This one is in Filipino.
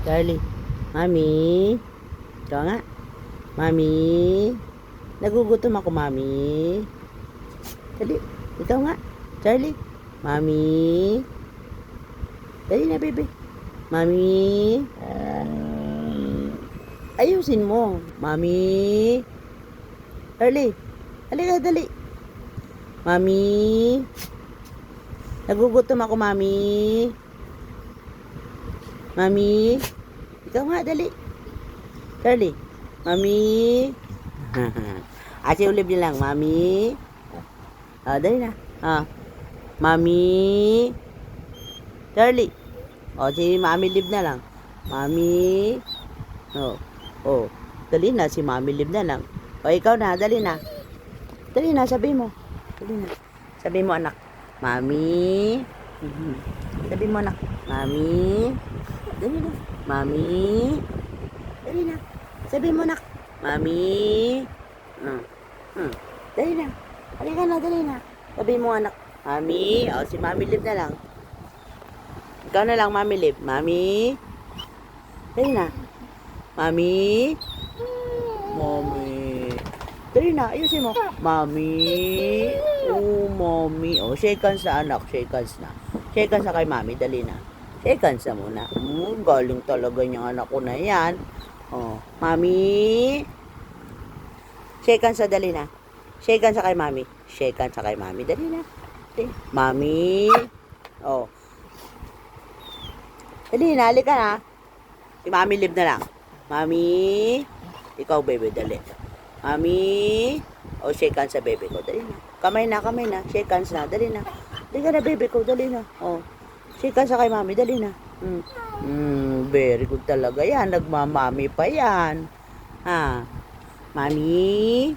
Charlie. Mami. Ikaw nga. Mami. Nagugutom ako, Mami. Dali. Ikaw nga. Charlie. Mami. Dali na, baby. Mami. Ayusin mo. Mami. Charlie. Halika, dali. Mami. Nagugutom ako, Mami. Mami. Ikaw nga, dali. Charlie. Mami. Si Olive niya lang. Mami. Dali na. Mami. Charlie. Si Mami Liv na lang. Mami. Dali na. Si Mami Liv na lang. Ikaw na. Dali na. Dali na. Sabi mo. Dali na. Sabi mo, anak. Mami. Sabi mo, anak. Mami. Dali na. Mami. Dali na. Sabi mo, anak. Mami. Dali na. Halika na, dali na. Sabi mo, anak. Mami. Si Mami Liv na lang. Ikaw na lang, Mami Liv. Mami. Dali na. Mami. Mami. Dali na, ayusin mo. Mami. Mami. Shake hands na, anak. Shake hands na. Shake hands na kay Mami. Dali na. Shake hands na muna. Galing talaga niyang anak ko na yan. Mami. Shake hands na, dali na. Shake hands na kay Mami. Shake hands na kay Mami. Dali na. Mami. Dali na, halika na. Si Mami Liv na lang. Mami. Ikaw, baby, dali. Mami. Shake hands sa baby ko. Dali na. Kamay na. Shake hands na. Dali na. Dali ka na, baby ko. Dali na. Shake hands na kay Mami. Dali na. Very good talaga yan. Nagmamami pa yan. Mami.